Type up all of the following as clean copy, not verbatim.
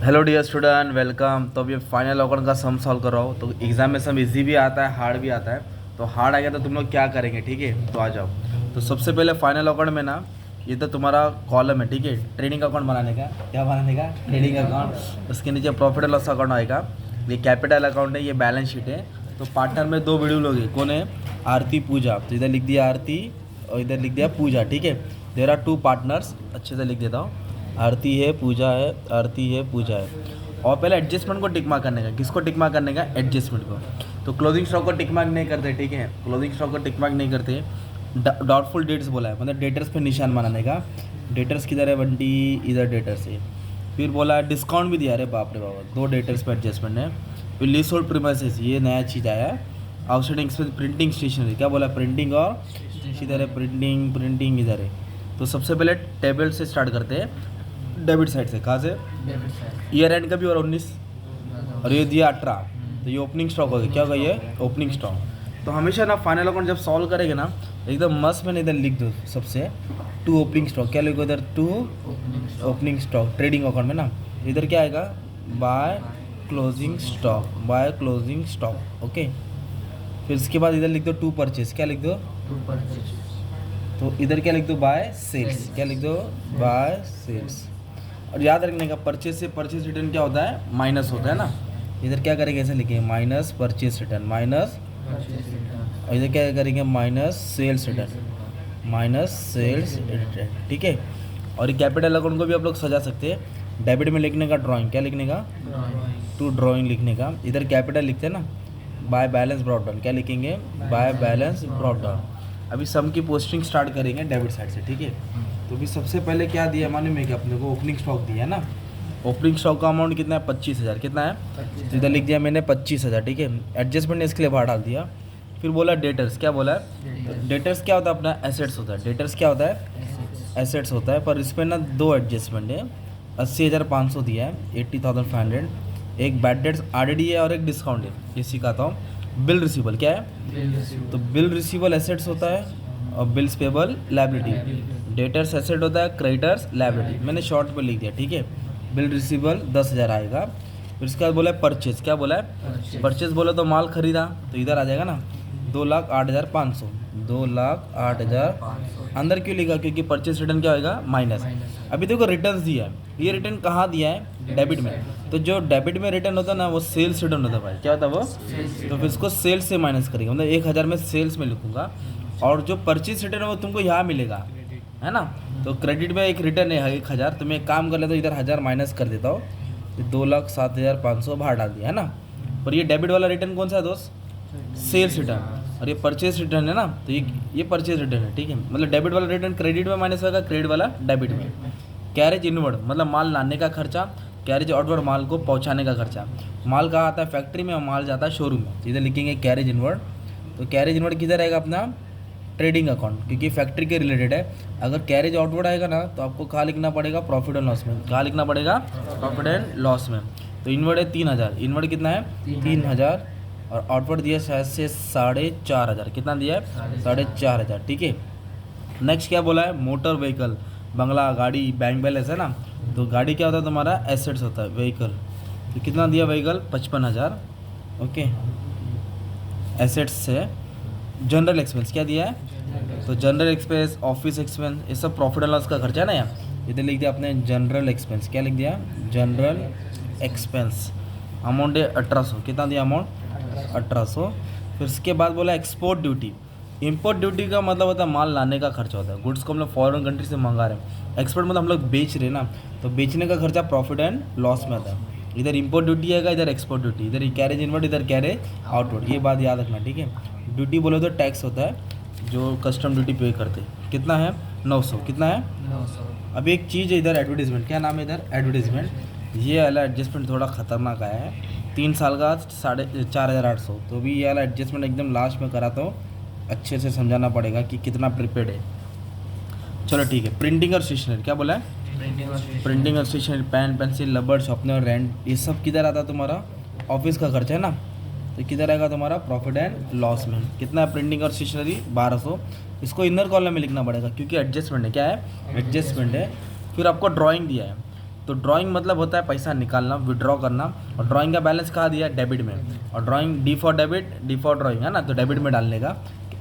Hello dear student, welcome. तो अभी final account का सम सॉल्व कर रहा हूँ। तो एग्जाम में सम इजी भी आता है, हार्ड भी आता है। तो हार्ड आ गया तो तुम लोग क्या करेंगे, ठीक है? तो आ जाओ। तो सबसे पहले फाइनल अकाउंट में ना, ये तो तुम्हारा कॉलम है, ठीक है? ट्रेडिंग अकाउंट बनाने का। क्या बनाने का? Trading account. उसके नीचे प्रॉफिट एंड लॉस अकाउंट आएगा। ये कैपिटल अकाउंट है, ये बैलेंस शीट है। तो पार्टनर में दो वीडियो लोग हैं, कौन है? आरती, पूजा। तो इधर लिख दिया आरती और इधर लिख दिया पूजा, ठीक है? There are two partners. अच्छे से लिख देता हूँ। आरती है, पूजा है, आरती है, पूजा है। और पहले एडजस्टमेंट को टिक मार्क करने का। किसको टिक मार्क करने का? एडजस्टमेंट को। तो क्लोजिंग स्टॉक को टिक मार्क नहीं करते, ठीक है? क्लोजिंग स्टॉक को टिक मार्क नहीं करते। डाउटफुल डेट्स बोला है, मतलब डेटर्स पे निशान बनाने का। डेटर्स किधर है बंटी? इधर डेटर्स है। फिर बोला डिस्काउंट भी दिया। अरे बाप रे बाप, दो डेटर्स पे एडजस्टमेंट है। फिर लीज होल्ड प्रीमाइसेस, ये नया चीज़ आया है। Outstanding expense, printing stationery. क्या बोला? प्रिंटिंग और इधर है प्रिंटिंग इधर है। तो सबसे पहले टेबल से स्टार्ट करते हैं, डेबिट साइड से। कहाँ से? ईयर एंड का भी और 19 और ये दिया 18। तो ये ओपनिंग स्टॉक हो गया। क्या होगा ये? Opening stock. तो हमेशा ना फाइनल अकाउंट जब सॉल्व करेंगे ना, एकदम मस्त मैंने इधर लिख दो सबसे टू ओपनिंग स्टॉक। क्या लिखो इधर? To opening stock trading account में ना। इधर क्या आएगा? By closing stock, by closing stock. Okay. फिर इसके बाद इधर लिख दो टू परचेज। क्या लिख दो? तो इधर क्या लिख दो? By sales. क्या लिख दो? By sales. और याद रखने का, परचेज से परचेज रिटर्न क्या होता है? माइनस होता है ना। इधर क्या करेंगे? ऐसे लिखेंगे माइनस परचेज रिटर्न, माइनस। और इधर क्या करेंगे? Minus sales return, minus sales return, ठीक है? और ये कैपिटल अकाउंट को भी आप लोग सजा सकते हैं। डेबिट में लिखने का ड्राइंग। क्या लिखने का? टू ड्राइंग लिखने का। इधर कैपिटल लिखते हैं ना, बाय बैलेंस ब्रॉट डाउन। क्या लिखेंगे? By balance brought down. अभी सम की पोस्टिंग स्टार्ट करेंगे डेबिट साइड से, ठीक है? तो भी सबसे पहले क्या दिया मालूम है कि अपने को? ओपनिंग स्टॉक दिया है ना। ओपनिंग स्टॉक का अमाउंट कितना है? 25,000। कितना है? तो इधर लिख दिया मैंने 25,000, ठीक है? एडजस्टमेंट ने इसके लिए बाहर डाल दिया। फिर बोला डेटर्स। क्या बोला है? डेटर्स क्या होता है? अपना एसेट्स होता है। डेटर्स क्या होता है? एसेट्स होता है। पर इसमें ना दो एडजस्टमेंट है। 80,500 दिया है, 80,500। एक बैड डेट्स आरडी है और एक डिस्काउंट है। ये सिखाता हूँ। बिल रिसीवल क्या है? तो बिल रिसीवल एसेट्स होता है और bills payable liability. Debtors asset होता है, क्रेडिटर्स लायबिलिटी। मैंने शॉर्ट पे लिख दिया, ठीक है? बिल रिसीवल 10,000 आएगा। फिर उसके बाद बोला है परचेज। क्या बोला है? परचेज बोला तो माल खरीदा, तो इधर आ जाएगा ना 2,08,500। 2,08,000 अंदर क्यों लिखा? क्योंकि परचेज रिटर्न क्या होगा? माइनस। अभी देखो रिटर्न दिया है, ये रिटर्न कहाँ दिया है? डेबिट में। तो जो डेबिट में रिटर्न होता है ना, वो सेल्स रिटर्न होता है भाई। क्या होता है वो? तो फिर इसको सेल्स से माइनस करेंगे, मतलब 1,000 में सेल्स में लिखूंगा। और जो परचेज रिटर्न है वो तुमको यहाँ मिलेगा, है ना? तो क्रेडिट में एक रिटर्न है 1,000। तो मैं एक काम कर लेता हूँ, इधर 1,000 माइनस कर देता हूँ। 2,07,500 बाहर डाल दिया, है ना? पर ये डेबिट वाला रिटर्न कौन सा है दोस्त? Sales return. और ये परचेज रिटर्न है ना, तो ये परचेज रिटर्न है, ठीक है? मतलब डेबिट वाला रिटर्न क्रेडिट में माइनस होगा, क्रेडिट वाला डेबिट में। कैरेज इनवर्ड मतलब माल लाने का खर्चा, कैरेज आउटवर्ड माल को पहुंचाने का खर्चा। माल कहाँ आता है? फैक्ट्री में, और माल जाता है शोरूम में। इधर लिखेंगे कैरेज इनवर्ड। तो कैरेज इनवर्ड किधर रहेगा? अपना ट्रेडिंग अकाउंट, क्योंकि फैक्ट्री के रिलेटेड है। अगर कैरेज आउटवर्ड आएगा ना, तो आपको कहाँ लिखना पड़ेगा? प्रॉफिट एंड लॉस में। कहाँ लिखना पड़ेगा? प्रॉफिट एंड लॉस में। तो इनवर्ड है 3,000। इनवर्ड कितना है? 3,000। और आउटवर्ड दिया शायद से 4,500। कितना दिया है? 4,500, ठीक है? नेक्स्ट क्या बोला है? मोटर व्हीकल, बंगला, गाड़ी, बैंक बैलेंस, है ना? तो गाड़ी क्या होता है तुम्हारा? एसेट्स होता है, व्हीकल। तो कितना दिया व्हीकल? 55,000। ओके, एसेट्स से। जनरल एक्सपेंस क्या दिया है? तो जनरल एक्सपेंस, ऑफिस एक्सपेंस, ये सब प्रॉफिट एंड लॉस का खर्चा है ना। यहाँ इधर लिख दिया आपने जनरल एक्सपेंस। क्या लिख दिया? General expense. अमाउंट है 1,800। कितना दिया अमाउंट? 1,800। फिर उसके बाद बोला एक्सपोर्ट ड्यूटी। इंपोर्ट ड्यूटी का मतलब होता है माल लाने का खर्चा होता है। गुड्स को हम लोग फॉरेन कंट्री से मंगा रहे हैं। एक्सपोर्ट मतलब हम लोग बेच रहे हैं ना, तो बेचने का खर्चा प्रॉफिट एंड लॉस में आता है। इधर इंपोर्ट ड्यूटी आएगा, इधर एक्सपोर्ट ड्यूटी। इधर कैरेज इनवर्ड, इधर कैरेज आउटवर्ड। ये बात याद रखना, ठीक है? ड्यूटी बोले तो टैक्स होता है जो कस्टम ड्यूटी पे करते हैं। कितना है? 900। कितना है? 900। अभी एक चीज़ है इधर, एडवर्टीजमेंट। क्या नाम है इधर? एडवर्टीजमेंट। ये वाला एडजस्टमेंट थोड़ा खतरनाक आया है। 3 साल का 4,800। तो भी ये वाला एडजस्टमेंट एकदम लास्ट में करा, तो अच्छे से समझाना पड़ेगा कि कितना प्रिपेड है। चलो ठीक है। प्रिंटिंग और स्टेशनरी। क्या बोला है? प्रिंटिंग और स्टेशनरी, पेन, पेंसिल, रबड़, शॉर्पनर, रेंट, ये सब किधर आता है? तुम्हारा ऑफिस का खर्चा है ना। तो किधर आएगा तुम्हारा? प्रॉफिट एंड लॉस में। कितना है प्रिंटिंग और स्टेशनरी? 1,200। इसको इनर कॉलम में लिखना पड़ेगा, क्योंकि एडजस्टमेंट है। क्या है? एडजस्टमेंट है। फिर आपको ड्राइंग दिया है। तो ड्राइंग मतलब होता है पैसा निकालना, विड्रॉ करना, और ड्राइंग का बैलेंस कहाँ दिया है, डेबिट में, और drawing D for debit, D for drawing है ना, तो डेबिट में डालने का।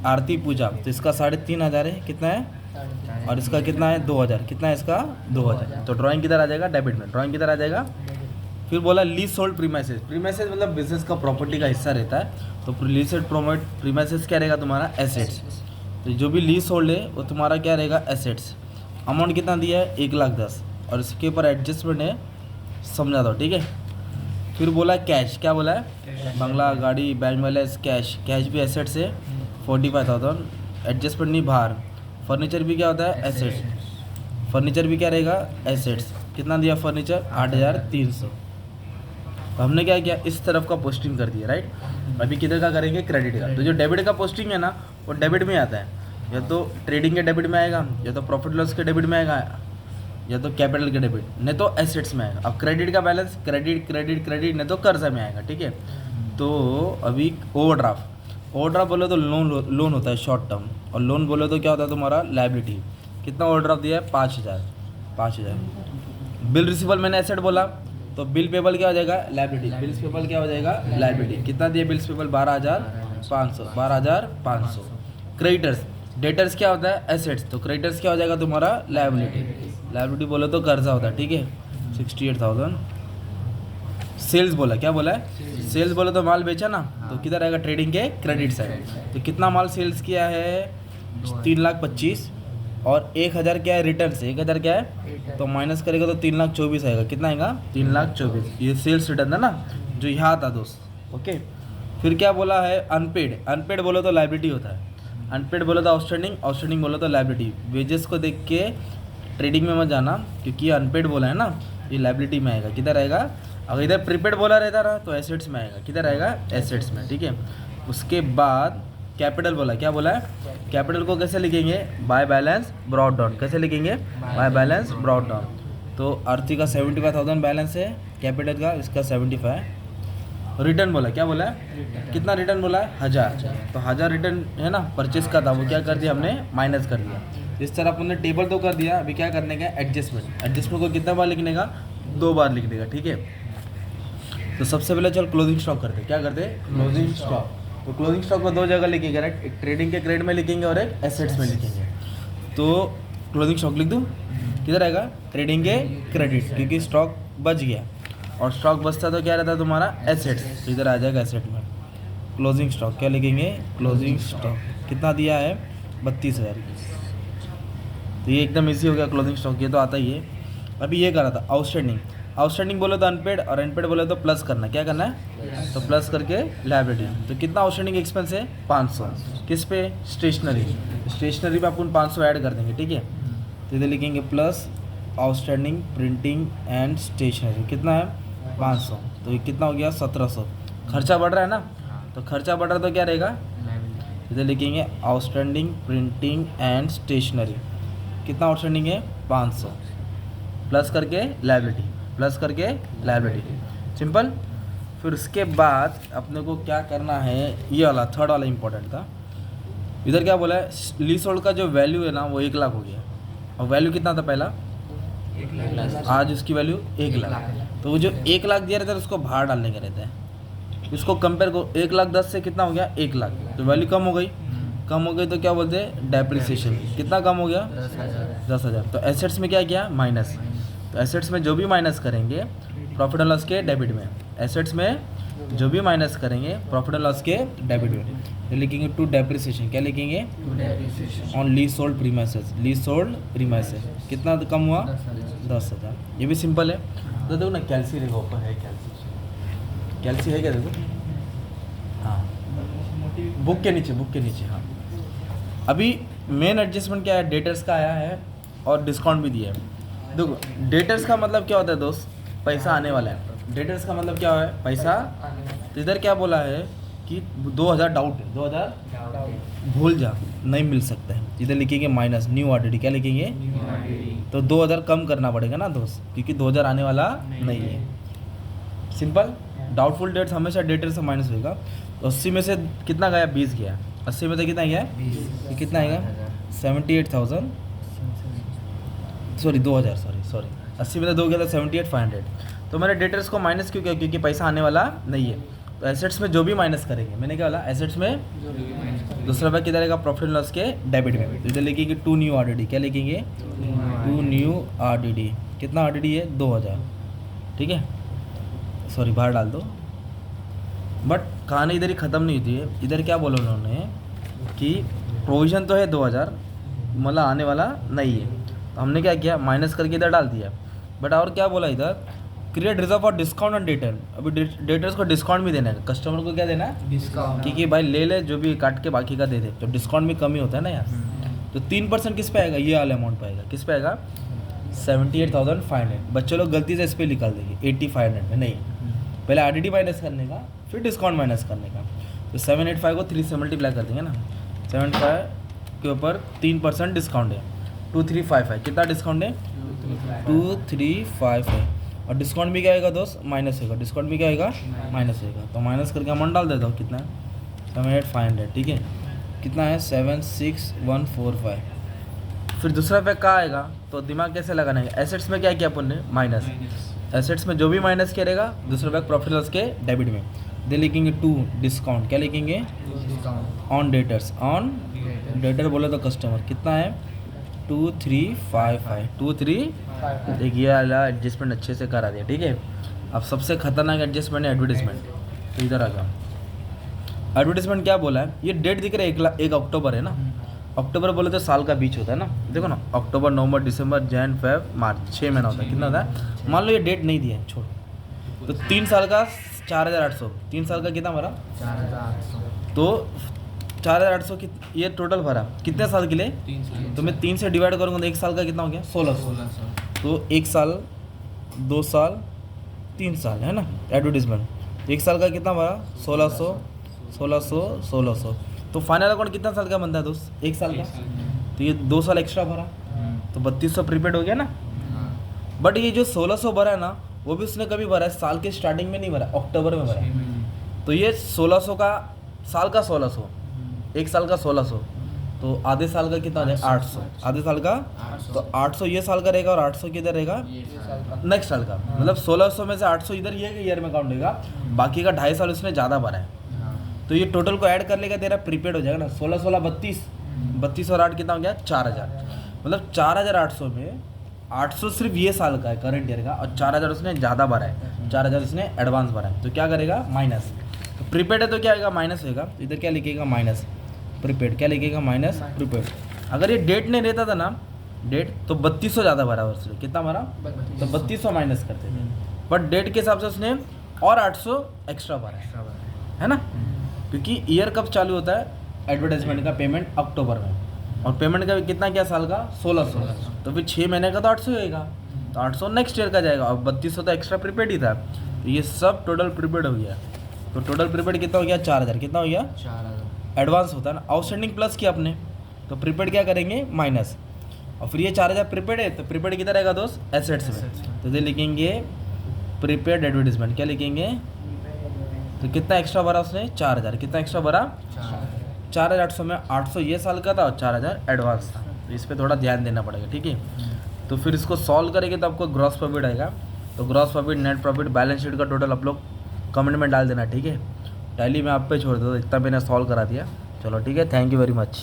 आरती पूजा तो इसका 3,500 है, कितना है, और इसका कितना है 2,000, कितना है इसका 2,000, तो ड्राइंग किधर आ जाएगा, डेबिट में, ड्राइंग किधर आ जाएगा। फिर बोला लीज सोल्ड प्रीमाइसेस, प्रीमाइसेस मतलब बिजनेस का प्रॉपर्टी का हिस्सा रहता है, तो लीज सोल्ड प्रीमाइसेस क्या रहेगा तुम्हारा, एसेट्स। तो जो भी लीज सोल्ड है वो तुम्हारा क्या रहेगा, एसेट्स। अमाउंट कितना दिया है, 1,10,000, और इसके ऊपर एडजस्टमेंट है, समझा दो, ठीक है। फिर बोला कैश, क्या बोला है, बंगला, गाड़ी, बैंक बैलेंस, कैश, कैश भी एसेट्स है 45,000, एडजस्टमेंट नहीं बाहर। फर्नीचर भी क्या होता है, एसेट्स, फर्नीचर भी क्या रहेगा, एसेट्स। कितना दिया फर्नीचर, 8,300। तो हमने क्या किया, इस तरफ का पोस्टिंग कर दिया, राइट। अभी किधर का करेंगे, क्रेडिट का। तो जो डेबिट का पोस्टिंग है ना, वो डेबिट में आता है, या तो ट्रेडिंग के डेबिट में आएगा, या तो प्रॉफिट लॉस के डेबिट में आएगा, या तो कैपिटल के डेबिट, नहीं तो एसेट्स में आएगा। अब क्रेडिट का बैलेंस क्रेडिट क्रेडिट क्रेडिट, नहीं तो कर्जा में आएगा, ठीक है। तो अभी ओवरड्राफ्ट बोले तो लोन होता है शॉर्ट टर्म, और लोन बोले तो क्या होता है तुम्हारा, लायबिलिटी। कितना ओवरड्राफ्ट दिया है, 5,000। बिल रिसीवेबल मैंने एसेट बोला, तो बिल पेबल क्या हो जाएगा, लायबिलिटी। बिल्स पेबल क्या हो जाएगा, लायबिलिटी। कितना दिया बिल्स पेबल, 12,500। क्रेडिटर्स, डेटर्स क्या होता है, एसेट्स, तो क्रेडिटर्स क्या हो जाएगा तुम्हारा, लायबिलिटी बोले तो कर्जा होता है, ठीक है, 68,000। सेल्स बोला, क्या बोला है, सेल्स बोले तो माल बेचा ना, तो किधर आएगा, ट्रेडिंग के क्रेडिट साइड। तो कितना माल सेल्स किया है, 3,25,000, और 1,000 क्या है, रिटर्न से 1,000 क्या है, तो माइनस करेगा तो 3,24,000 आएगा। कितना आएगा, 3,24,000, ये सेल्स रिटर्न है ना, जो यहाँ था दोस्त, ओके। फिर क्या बोला है, अनपेड बोलो तो लायबिलिटी होता है, अनपेड बोलो तो आउटस्टैंडिंग बोलो तो लायबिलिटी। वेजेस को देख के ट्रेडिंग में मत जाना, क्योंकि अनपेड बोला है ना, ये लायबिलिटी में आएगा। किधर आएगा, अगर इधर प्रीपेड बोला रहता ना तो एसेट्स में आएगा, किधर आएगा, एसेट्स में, ठीक है। उसके बाद कैपिटल बोला, क्या बोला है, कैपिटल को कैसे लिखेंगे, बाय बैलेंस ब्रॉट डाउन। कैसे लिखेंगे, बाय बैलेंस ब्रॉट डाउन। तो आरती का 75,000 बैलेंस है, कैपिटल का इसका 75। रिटर्न बोला, क्या बोला है, कितना रिटर्न बोला है, 1,000। तो 1,000 रिटर्न है ना, परचेस का था, वो क्या कर दिया हमने, माइनस कर दिया। इस तरह अपने टेबल तो कर दिया, अभी क्या करने का, एडजस्टमेंट को कितना बार लिखने का, 2 बार लिखने का, ठीक है। तो सबसे पहले चल क्लोजिंग स्टॉक करते, क्या करते, क्लोजिंग स्टॉक। तो क्लोजिंग स्टॉक को 2 जगह लिखेंगे, राइट, एक ट्रेडिंग के क्रेडिट में लिखेंगे और एक एसेट्स में लिखेंगे। तो क्लोजिंग स्टॉक लिख दूँ, किधर आएगा, ट्रेडिंग के क्रेडिट, क्योंकि स्टॉक बच गया, और स्टॉक बचता तो क्या रहता है तुम्हारा, एसेट्स, तो इधर आ जाएगा एसेट में। क्लोजिंग स्टॉक क्या लिखेंगे, क्लोजिंग स्टॉक कितना दिया है, 32,000। तो ये एकदम इजी हो गया क्लोजिंग स्टॉक, ये तो आता ही है। अभी ये करा था आउटस्टैंडिंग बोले तो अनपेड, और अनपेड बोले तो प्लस करना, क्या करना है, तो प्लस करके लायबिलिटी। तो कितना आउटस्टैंडिंग एक्सपेंस है, 500। किस पे, स्टेशनरी पे अपन 500 ऐड कर देंगे, ठीक है। तो इधर लिखेंगे plus outstanding printing and stationery, कितना है, 500। तो ये कितना हो गया, 1,700। खर्चा बढ़ रहा है ना, तो खर्चा बढ़ रहा है तो क्या रहेगा, इधर लिखेंगे आउटस्टैंडिंग प्रिंटिंग एंड स्टेशनरी, कितना आउटस्टैंडिंग है, 500, प्लस करके लायबिलिटी, सिंपल। फिर उसके बाद अपने को क्या करना है, ये वाला थर्ड वाला इंपॉर्टेंट था। इधर क्या बोला है, लीज होल्ड का जो वैल्यू है ना वो 1,00,000 हो गया, और वैल्यू कितना था पहला, 1,00,000, आज उसकी वैल्यू 1,00,000। तो वो जो 1,00,000 दिया रहता है उसको बाहर डालने का रहता है, इसको कंपेयर को 1,10,000 से कितना हो गया, 1,00,000, तो वैल्यू कम हो गई तो क्या बोलते हैं, डेप्रिसिएशन। कितना कम हो गया, 10,000। तो एसेट्स में क्या किया, माइनस। तो एसेट्स में जो भी माइनस करेंगे प्रॉफिट एंड लॉस के डेबिट में, एसेट्स में जो भी माइनस करेंगे प्रॉफिट एंड लॉस के डेबिट में, ये लिखेंगे टू डेप्रिसिएशन। क्या लिखेंगे, ऑन लीज सोल्ड प्रीमाइसेस। कितना कम हुआ, 10,000। ये भी सिंपल है। तो देखो ना, कैल्सी देखो, ऊपर है कैल्सी है क्या, देखो, हाँ, बुक के नीचे, हाँ। अभी मेन एडजस्टमेंट क्या है, डेटर्स का आया है और डिस्काउंट भी दिया है। देखो डेटर्स का मतलब क्या होता है दोस्त, पैसा आने वाला है। डेटर्स का मतलब क्या है, पैसा। तो इधर क्या बोला है कि 2,000 डाउट है, 2,000 भूल जा, नहीं मिल सकता है। इधर लिखेंगे माइनस न्यू ऑर्डर, क्या लिखेंगे, तो 2,000 कम करना पड़ेगा ना दोस्त, क्योंकि 2,000 आने वाला नहीं है। सिंपल। डाउटफुल डेट्स हमेशा डेटर से माइनस होगा। तो 80 में से कितना गया, 20 गया। 80 में से कितना गया, ये कितना आएगा, 78,000, सॉरी 2,000, सॉरी 80 में से 2 गया तो 78,500। तो मैंने डेटर्स को माइनस क्यों किया, क्योंकि पैसा आने वाला नहीं है। तो एसेट्स में जो भी माइनस करेंगे, मैंने क्या बोला, एसेट्स में दूसरा भाग किधर रहेगा, प्रॉफिट लॉस के डेबिट में। तो इधर लिखेंगे 2 न्यू RDD, क्या लिखेंगे 2 न्यू RDD। कितना RDD है 2000, ठीक है, सॉरी बाहर डाल दो। बट कहानी इधर ही ख़त्म नहीं हुई है, इधर क्या बोला उन्होंने कि प्रोविज़न तो है 2000, मतलब आने वाला नहीं है। तो हमने क्या किया, माइनस करके इधर डाल दिया। बट और क्या बोला इधर, create reserve for discount on debtor. अभी डेटर्स को डिस्काउंट भी देना है, कस्टमर को क्या देना है, डिस्काउंट। क्योंकि भाई ले ले जो भी काट के बाकी का दे दे, तो डिस्काउंट भी कम ही होता है ना यार। तो 3% किस पे आएगा, ये वाला अमाउंट पे आएगा, किस पे आएगा 78,500। बच्चे लोग गलती से इस पर निकाल देंगे 8500 में, नहीं, पहले RDD माइनस करने का, फिर डिस्काउंट माइनस करने का। तो 785 को 3 से मल्टीप्लाई कर देंगे ना, 75 के ऊपर 3% डिस्काउंट है, 2355। कितना डिस्काउंट है 2355। और डिस्काउंट भी क्या आएगा दोस्त, माइनस होगा, डिस्काउंट भी क्या आएगा माइनस होगा। तो माइनस करके अमाउंट डाल देता हूँ, कितना है 78,500, ठीक है, कितना है 76145। फिर दूसरा पैक कहाँ आएगा, तो दिमाग कैसे लगाना है, एसेट्स में क्या किया अपन ने, माइनस। एसेट्स में जो भी माइनस करेगा दूसरा पैक प्रॉफिट लॉस के डेबिट में। दे लिखेंगे 2 डिस्काउंट, क्या लिखेंगे discount on debtors, on debtor बोले तो कस्टमर, कितना है 2355, 23। एक ये वाला एडजस्टमेंट अच्छे से करा दिया, ठीक है। अब सबसे खतरनाक एडजस्टमेंट है एडवर्टीजमेंट। तो इधर आ जाओ, एडवर्टीजमेंट क्या बोला है, ये डेट दिख रहा है 1 अक्टूबर है ना। अक्टूबर बोले तो साल का बीच होता है ना, देखो ना, अक्टूबर, नवंबर, दिसंबर, जैन, फेब, मार्च, 6 महीना होता है। कितना होता है, मान लो ये डेट नहीं दिया है, छोड़, तो 3 साल का 4800, 3 साल का कितना भरा 4800। तो 4800 की ये टोटल भरा कितने साल के लिए, तो मैं 3 से डिवाइड करूँगा तो 1 साल का कितना हो गया 1600। तो 1 साल, 2 साल, 3 साल है ना एडवर्टीजमेंट। 1 साल का कितना भरा 1600, 1600, 1600। तो फाइनल अकाउंट कितना साल का बनता है दोस्त, 1 साल का। तो ये 2 साल एक्स्ट्रा भरा, तो 3200 प्रीपेड हो गया ना। बट ये जो 1600 भरा है ना, वो भी उसने कभी भरा है, साल के स्टार्टिंग में नहीं भरा, अक्टूबर में भरा। तो ये 1600 का, साल का 1600, 1 साल का 1600, तो आधे साल का कितना है 800, आधे साल का। तो 800 ये साल का रहेगा और 800 किधर रहेगा नेक्स्ट साल का। मतलब 1600 में से 800 इधर ये ईयर में काउंट होगा, बाकी का 2.5 साल उसने ज़्यादा भरा है। तो ये टोटल को ऐड कर लेगा, तेरा प्रीपेड हो जाएगा ना, 16 16 32, 32 और 8 कितना हो गया 4000। मतलब 4800 में 800 सिर्फ ये साल का है करंट ईयर का, और 4000 उसने ज़्यादा भरा है, 4000 उसने एडवांस भरा है। तो क्या करेगा माइनस, तो प्रीपेड है तो क्या आएगा माइनस होगा। इधर क्या लिखेगा माइनस प्रीपेड, क्या लिखेगा माइनस प्रीपेड। अगर ये डेट नहीं रहता था ना, डेट, तो 3200 ज़्यादा भरा उसने, कितना भरा, तो 3200 माइनस करते थे। बट डेट के हिसाब से उसने और 800 एक्स्ट्रा भरा है ना, क्योंकि ईयर कब चालू होता है एडवर्टाइजमेंट का पेमेंट, अक्टूबर में, और पेमेंट का कितना क्या साल का 1600। तो फिर 6 महीने का तो 800 होएगा, तो 800 नेक्स्ट ईयर का जाएगा, और 3200 तो एक्स्ट्रा प्रीपेड ही था। तो ये सब टोटल प्रीपेड हो गया। तो टोटल प्रीपेड कितना हो गया 4000, कितना हो गया 4000। एडवांस होता है ना, आउटस्टैंडिंग प्लस किया आपने, तो प्रीपेड क्या करेंगे माइनस। और फिर ये 4000 प्रीपेड है, तो प्रीपेड किधर रहेगा दोस्त एसेट्स में। तो ये लिखेंगे प्रीपेड एडवर्टीजमेंट, क्या लिखेंगे, तो कितना एक्स्ट्रा भरा उसने 4000, कितना एक्स्ट्रा भरा 4800 में 800 ये साल का था और 4000 एडवांस था। तो इस पर थोड़ा ध्यान देना पड़ेगा, ठीक है। तो फिर इसको सॉल्व करेंगे तो आपको ग्रॉस प्रॉफिट आएगा। तो gross profit, net profit, balance sheet का टोटल आप लोग कमेंट में डाल देना, ठीक है। टैली में आप पे छोड़ दो, इतना मैंने सॉल्व करा दिया। चलो ठीक है, थैंक यू वेरी मच।